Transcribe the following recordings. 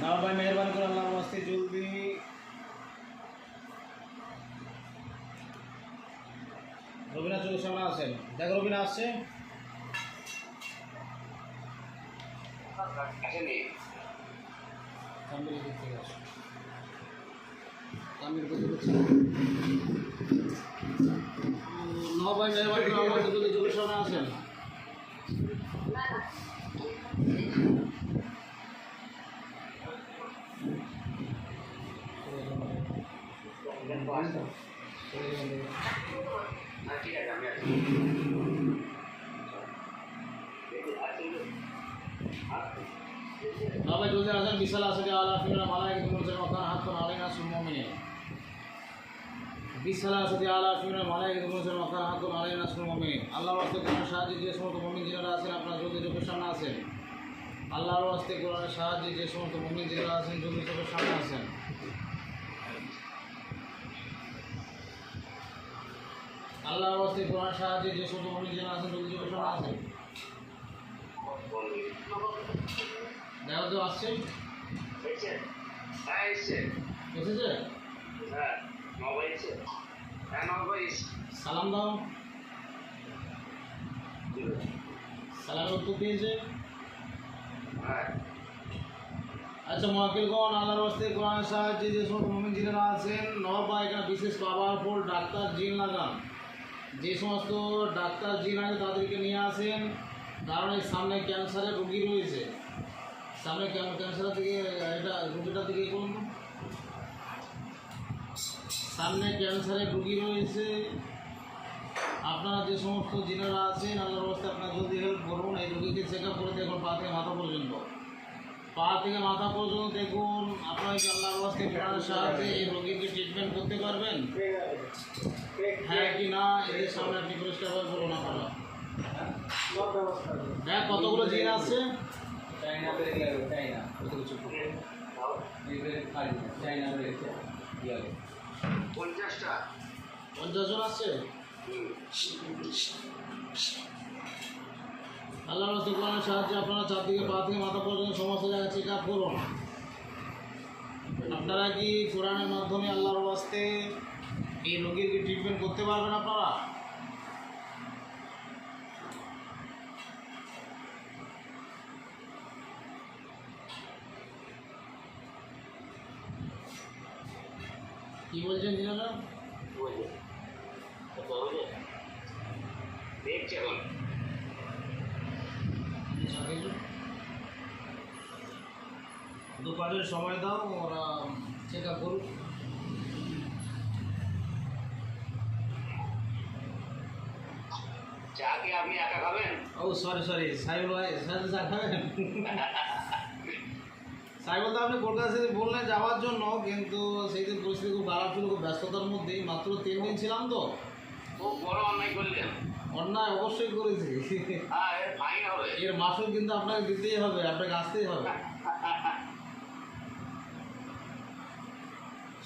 না ভাই মেহরবানি করে আল্লাহর ওয়াস্তে জলদি রবিনা চোখের সামনে আছেন। দেখ রবিনা আসছে। আসেনি তামিল দিক থেকে আসছে। তামিল দিক থেকে না ভাই মেহরবানি করে আল্লাহর ওয়াস্তে জলদি চোখের সামনে আসেন। ঠিক আছে আমি আছি না ভাই জলদি আসেন। বিশাল আসলে আল্লাহ ফিরা মালাইকা মুরসালিন ওয়া কানা হাক্কান আলাইনা নাসরুল মুমিনিন। বিশাল আসলে আল্লাহ ফিরা মালাইকা মুরসালিন ওয়া কানা হাক্কান আলাইনা নাসরুল মুমিনিন। আল্লাহর ওয়াস্তে কোরআনের সাহায্যে যে সমস্ত মুমিন যিনারা আছেন আপনারা জলদি চোখের সামনে আসেন। আল্লাহর ওয়াস্তে কোরআনের সাহায্যে যে সমস্ত মুমিন যিনারা আছেন জলদি চোখের সামনে আসেন। আল্লাহর ওয়াস্তে কোরআনের সাহায্যে যে সমস্ত মুমিন যিনারা আছেন জলদি চোখের সামনে আসেন। দেখো তো আসছে এসেছে। সালাম দাও। সালামের উত্তর দিয়েছে। আচ্ছা মহাকিলগণ, আল্লাহর ওয়াস্তে কোরআনের সাহায্যে যে সমস্ত মুমিন যিনারা আছেন নবা এখানে বিশেষ পাওয়ারফুল ডাক্তার জিন লাগান। যে সমস্ত ডাক্তার জিন আছে তাদেরকে নিয়ে আসেন, কারণ এই সামনে ক্যান্সারের রোগী রয়েছে। সামনে ক্যান্সারের দিকে এটা রোগীটার দিকে কোন সামনে ক্যান্সারের রোগী রয়েছে। আপনারা যে সমস্ত জিনারা আছেন আল্লাহর ওয়াস্তে আপনারা জলদি হেল্প করুন। এই রোগীকে চেক আপ করে দেখুন পা থেকে মাথা পর্যন্ত। পা থেকে মাথা পর্যন্ত দেখুন। আপনারা কি আল্লাহর ওয়াস্তে কোরআনের সাহায্যে এই রোগীকে ট্রিটমেন্ট করতে পারবেন? হ্যাঁ কি না এদের সামনে আপনি পরিষ্কারভাবে বলুন। আপনারা হ্যাঁ কতগুলো জিন আছে? পঞ্চাশটা 50 জন আছে। আল্লাহর ওয়াস্তে কোরআনের সাহায্যে আপনারা চারদিকে পা থেকে মাথা পর্যন্ত সমস্ত জায়গায় চেক আপ করুন। আপনারা কি কোরআনের মাধ্যমে আল্লাহর ওয়াস্তে এই রোগীর কি ট্রিটমেন্ট করতে পারবেন আপনারা? কি বলছেন জিনারা? দেখছি এখন দুপারের সময় দাও, ওরা চেক আপ করুক। চা কি আপনি একা খাবেন? ও সরি সাইবুল ভাই সাথে চা খাবেন? সাইবুল দা আপনি কলকাতা থেকে বললেন যাওয়ার জন্য, কিন্তু সেই দিন পরিস্থিতি খুব খারাপ ছিল, খুব ব্যস্ততার মধ্যেই। মাত্র 3 দিন ছিলাম তো। খুব বড় অন্যায় করলেন। অন্যায় অবশ্যই করেছি। হ্যাঁ এর ফাইন হবে। এর মাসুল কিন্তু আপনাকে দিতেই হবে, আপনাকে আসতেই হবে।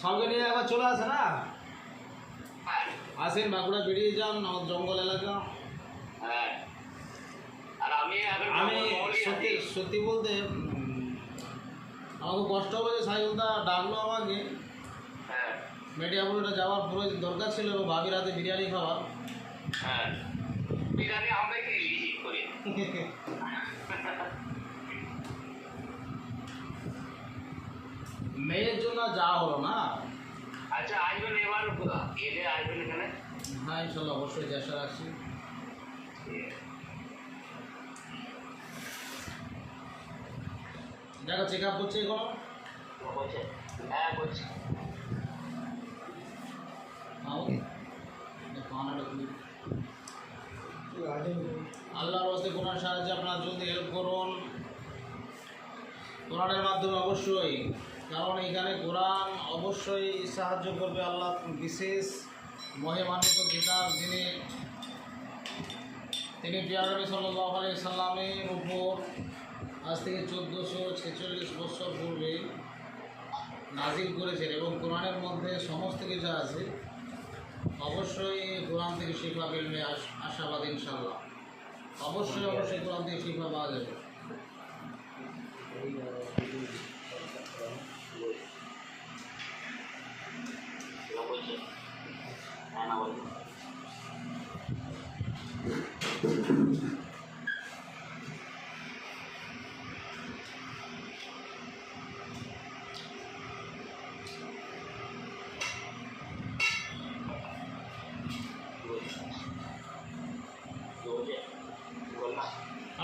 সঙ্গে নিয়ে একবার চলে আসে না, আসেন বাঁকুড়া বেরিয়ে যান, আমার জঙ্গল এলাকা। হ্যাঁ আর আমি আমি সত্যি বলতে আমার খুব কষ্ট হবে যে সাইকেলটা ডাকলো আমাকে। হ্যাঁ মেডিয়াপুরটা যাওয়ার পুরো দরকার ছিল এবং ভাবির হাতে বিরিয়ানি খাওয়ার। হ্যাঁ বিরিয়ানি আমরা কি রিজিক করি। মেয়ের জন্য যা হলো না। আচ্ছা আসবেন এবার কোথা এলে আসবেন এখানে? হ্যাঁ ইনশাল্লাহ অবশ্যই চেষ্টা রাখছি। দেখো চেক আপ করছে এখন। হ্যাঁ বলছি আল্লাহর ওয়াস্তে কোরআনের সাহায্যে আপনারা জলদি হেল্প করুন। কোরআনের মাধ্যমে অবশ্যই, কারণ এখানে কোরআন অবশ্যই সাহায্য করবে। আল্লাহ বিশেষ মহিমান্বিত কিতাব, তিনি প্রিয় নবী সাল্লাল্লাহু আলাইহি সাল্লামের উপর আজ থেকে 1446 বছর পূর্বে নাজিল করেছেন, এবং কোরআনের মধ্যে সমস্ত কিছু আছে। অবশ্যই কোরআন থেকে শিক্ষা পেলে আশাবাদ ইনশাআল্লাহ। অবশ্যই কোরআন থেকে শিক্ষা পাওয়া যাবে।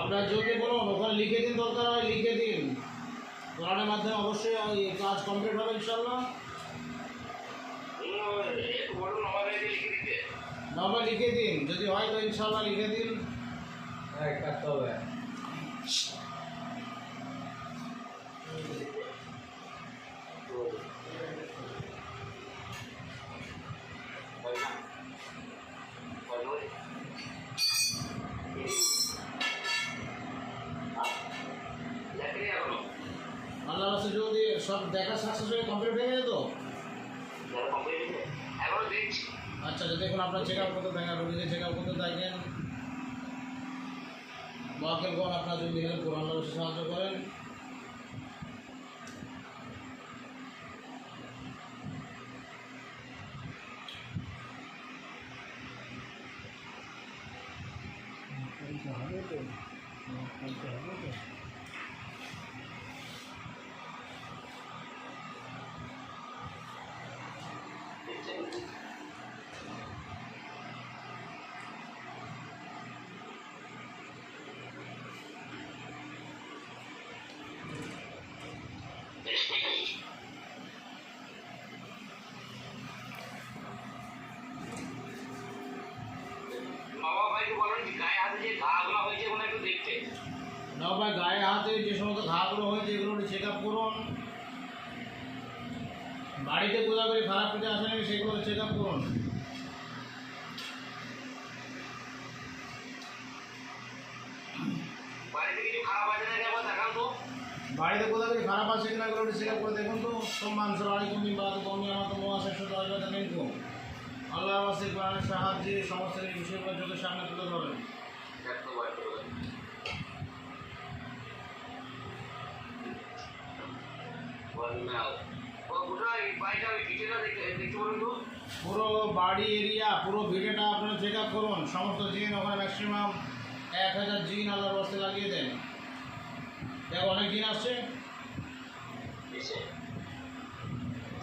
আপনার যদি বলুন ওখানে লিখে দিন, দরকার হয় লিখে দিন। কোরআনের মাধ্যমে অবশ্যই ওই কাজ কমপ্লিট হবে ইনশাল্লাহ। একটু বলুন আমাকে লিখে দিতে। নর্মাল লিখে দিন, যদি হয় তো ইনশাল্লাহ লিখে দিন। হ্যাঁ কাটতে হবে। আল্লাহ রাস্তা যদি সব দেখা সাকসেস হয়ে কমপ্লিট হয়ে গেছে তো আচ্ছা, যদি দেখুন আপনার চেক আপ করতে থাকেন, রোগীকে চেক আপ করতে থাকেন, ওয়াকেলগণ আপনার যদি হেল্প করুন, আল্লাহ রাস্তা সাহায্য করেন। বাবা ভাইকে বলেন গায়ে হাতে যে ঘাগুলো হয়েছে ওগুলো একটু দেখতে। না ভাই, গায়ে হাতে যে সমস্ত ঘাগুলো হয়েছে এগুলো চেক আপ করুন। বাড়িতে কোথাও করে খারাপ কিছু আসে নাকি সেগুলো চেক আপ করুন। বাড়িতে কিছু খারাপ আছে নাকি একবার দেখান তো। বাড়িতে কোথাও করে খারাপ আছে কিনা এগুলো চেক আপ করে দেখুন তো। সম্মান আলাইকুম বাদ কমি আমার তো মোয়া শেষ হতে আসবে কিন্তু আল্লাহ আবাসিক কোরআনের সাহায্যে সমস্ত বিষয়গুলো চোখের সামনে তুলে ধরেন। দেখতে ভয় করবে। কোথায় বাড়িটা ওই ভিডিওটা দেখতে বলুন তো। পুরো বাড়ি এরিয়া পুরো ভিডিওটা আপনারা চেক আপ করুন। সমস্ত জিন ওখানে ম্যাক্সিমাম 1000 জিন আল্লাহর রাস্তায় লাগিয়ে দেন। দেখো অনেক জিন আসছে। দেখছে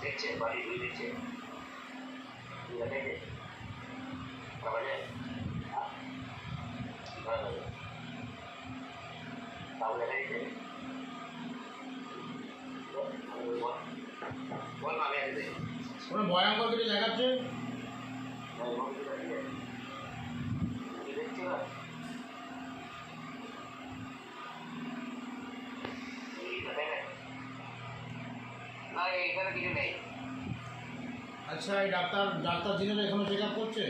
দেখছে বাড়ি দুই দেখছে দেখে তাহলে তাহলে দেখে বল আমি আসবে কোনো ভয়ঙ্কর কিছু দেখাচ্ছে। দেখছে না না এখানে কিছু নেই। আচ্ছা, এই ডাক্তার জিনেরা এখনো চেক আপ করছে।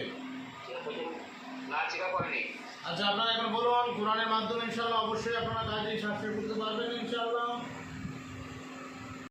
না চেক আপ করেনি। আচ্ছা, আপনারা এখন বলুন কোরআনের মাধ্যমে ইনশাআল্লাহ অবশ্যই আপনারা কাজে সাকসেস করতে পারবেন ইনশাআল্লাহ।